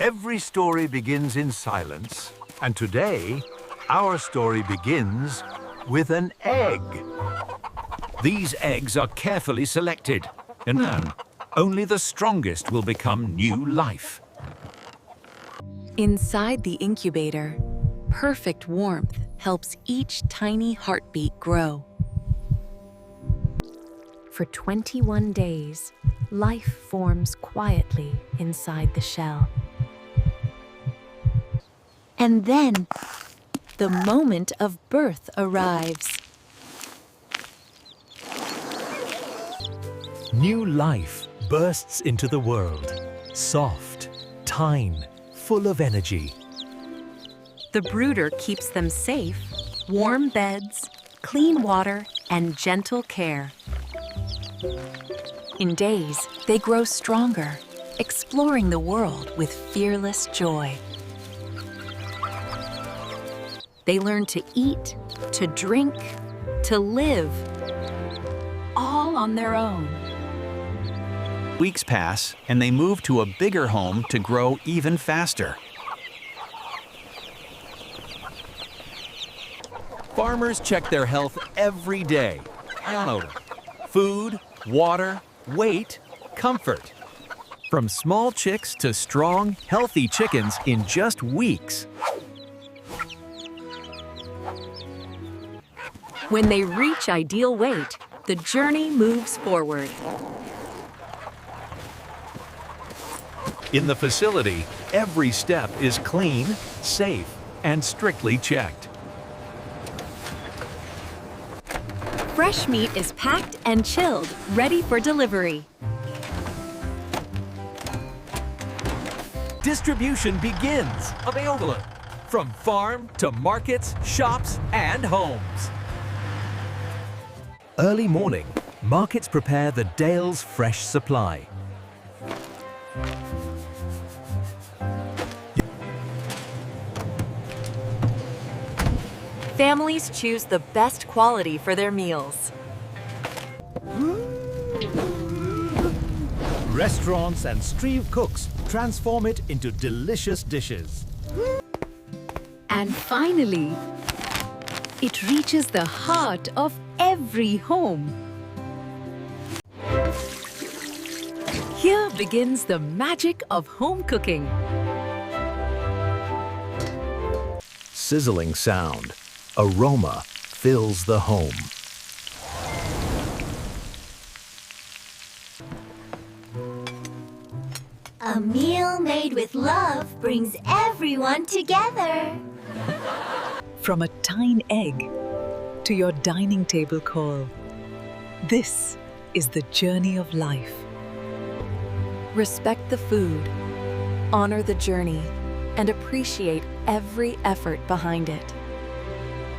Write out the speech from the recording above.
Every story begins in silence, and today, our story begins with an egg. These eggs are carefully selected, and then only the strongest will become new life. Inside the incubator, perfect warmth helps each tiny heartbeat grow. For 21 days, life forms quietly inside the shell. And then, the moment of birth arrives. New life bursts into the world, soft, tiny, full of energy. The brooder keeps them safe, warm beds, clean water, and gentle care. In days, they grow stronger, exploring the world with fearless joy. They learn to eat, to drink, to live, all on their own. Weeks pass, and they move to a bigger home to grow even faster. Farmers check their health every day. Food, water, weight, comfort. From small chicks to strong, healthy chickens in just weeks. When they reach ideal weight, the journey moves forward. In the facility, every step is clean, safe, and strictly checked. Fresh meat is packed and chilled, ready for delivery. Distribution begins. Available from farm to markets, shops, and homes. Early morning, markets prepare the Dale's fresh supply. Families choose the best quality for their meals. Restaurants and street cooks transform it into delicious dishes. And finally, it reaches the heart of every home. Here begins the magic of home cooking. Sizzling sound, aroma fills the home. A meal made with love brings everyone together. From a tiny egg to your dining table call, this is the journey of life. Respect the food, honor the journey, and appreciate every effort behind it.